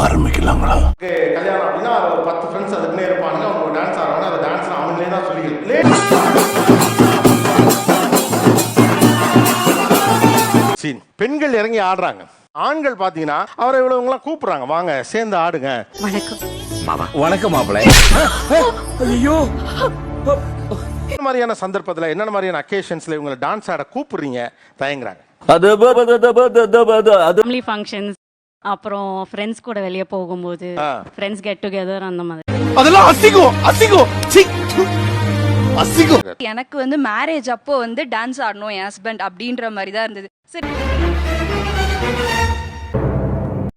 ஆரம்பிக்கலாங்களா? கல்யாணம் அப்படின்னா ஒரு 10 ஃப்ரெண்ட்ஸ் அதுக்குன்னே இருப்பாங்க. அவங்க டான்ஸ் ஆடுறாங்க. அந்த டான்ஸ் அவங்களே தான் சொல்லிக்கிறது. சீன் பெண்கள் இறங்கி ஆடுறாங்க. ஆண்கள் பாத்தீங்கன்னா அவரை இவ்வளவுங்களாம் கூப்பிடுறாங்க, வாங்க சேர்ந்து ஆடுங்க. வணக்கம் வணக்கம் மாப்பிள்ளை. ஐயோ, என்ன மாதிரியான சந்தர்ப்பத்துல என்னென்ன மாதிரியான அக்கேஷன்ஸ்ல இவங்களை டான்ஸ் ஆட கூப்பிடுறீங்க தயங்குறாங்க? ஃபேமிலி ஃபங்க்ஷன்ஸ், அப்புறம் ஃப்ரெண்ட்ஸ் கூட வெளிய போகும்போது, ஃப்ரெண்ட்ஸ் கெட் டுகெதர் அந்த மாதிரி. அதெல்லாம் அசிங்கம் அசிங்கம் அசிங்கம். எனக்கு வந்து மேரேஜ் அப்போ வந்து டான்ஸ் ஆடணும் என் ஹஸ்பண்ட் அப்படின்ற மாதிரி தான் இருந்தது. சரி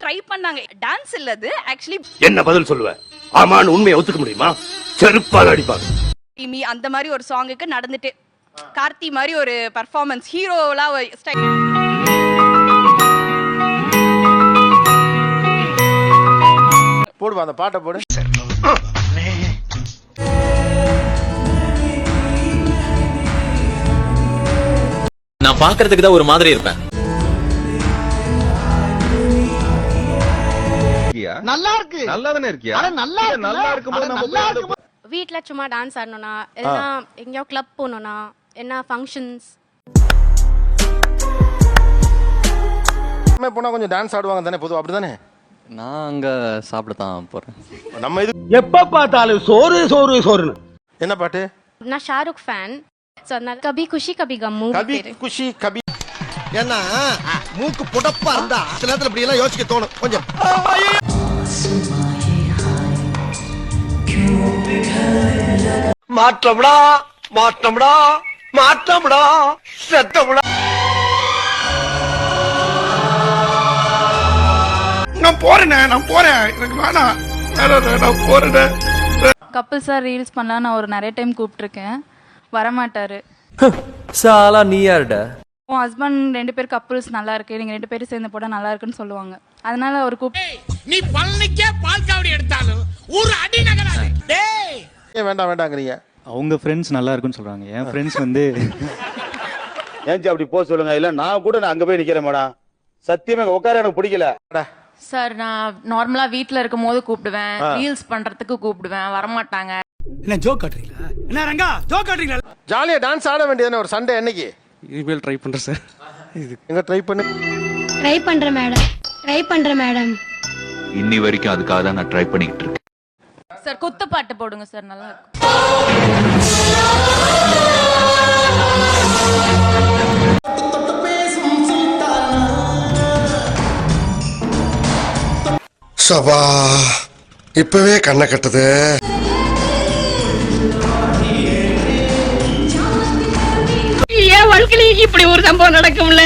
ட்ரை பண்ணாங்க. டான்ஸ் இல்லது ஆக்சுவலி. என்ன பதில் சொல்லுவ? ஆமான்னு உண்மையை ஒத்துக்க முடியுமா? செருப்பால் அடிப்பாங்க. அந்த மாதிரி ஒரு சாங்குக்கு நடந்துட்டு கார்த்தி மாதிரி ஒரு பெர்ஃபார்மன்ஸ் ஹீரோலாம் போடுவா அந்த பாட்டை போடு. நான் பாக்குறதுக்கு தான் ஒரு மாதிரி இருப்பேன். நல்லா இருக்கு. நல்லா தானே இருக்கியா? நல்லா இருக்கும்போது வீட்ல சும்மா டான்ஸ் ஆடணும்னா, இல்லைன்னா எங்கேயோ கிளப் போகணும்னா, என்ன ஃபங்க்ஷன்ஸ் போனா கொஞ்சம் டான்ஸ் ஆடுவாங்க தானே பொதுவா, அப்படிதானே? நான் அங்க சாப்பிட தான் போறேன். நம்ம இது எப்ப பார்த்தாலும் சோறு சோறு சோறுன்னு. என்ன பாட்டு? நான் ஷாருக் ஃபேன். ஸோ அதனால கபி குஷி கபி கம் கபி குஷி கபி. ஏன்னா மூக்கு புடப்பா இருந்தா சில நேரத்துல இப்படி எல்லாம் யோசிக்க தோணும் கொஞ்சம். மாற்றம்டா மாற்றம்டா மாற்றம்டா செத்தம்டா. நான் போறேன் எனக்கு வேணாம், நான் போறேன். கப்பிள்ஸா ரீல்ஸ் பண்ணலாம் நான் ஒரு நிறைய டைம் கூப்பிட்டுருக்கேன், வரமாட்டாரு. சாலா நீ யாருடா? உன் ஹஸ்பண்ட் 2 பேர் கப்பிள்ஸ் நல்லா இருக்கு, நீங்க 2 பேரும் சேர்ந்து போட நல்லா இருக்குன்னு சொல்லுவாங்க. அதனால அவர் நீ பழனிக்கே பால் காவடி எடுத்தாலும் ஒரு அடி நகராது. ஏன் வேண்டாங்கிறீங்க? அவங்க ஃப்ரெண்ட்ஸ் நல்லா இருக்குன்னு சொல்றாங்க. என் ஃப்ரெண்ட்ஸ் வந்து ஏன்ச்சி அப்படி போக சொல்லுங்க. இல்ல நான் கூட அங்க போய் நிக்கிறேன் மேடம். சத்தியமா உட்கார எனக்கு பிடிக்கல. சார் நான் நார்மலா வீட்ல இருக்கும் போது கூப்பிடுவேன், ரீல்ஸ் பண்றதுக்கு கூப்பிடுவேன், வரமாட்டாங்க. என்ன ஜோக் காட்டுறீங்களா? என்ன ரங்கா ஜோக் காட்டுறீங்களா? ஜாலியா டான்ஸ் ஆட வேண்டியதானே ஒரு சண்டே அன்னைக்கு. இனிமேல் ட்ரை பண்றேன் சார். எங்க ட்ரை பண்றேன் மேடம். இன்னி வரைக்கும் அதுக்காக தான் நான் ட்ரை பண்ணிட்டு இருக்கேன். சார் குத்து பாட்டு போடுங்க சார், நல்லா இருக்கும். சபா, இப்பவே கண்ணை கட்டுது. ஏன் வாழ்க்கையில இப்படி ஒரு சம்பவம் நடக்கும்ல?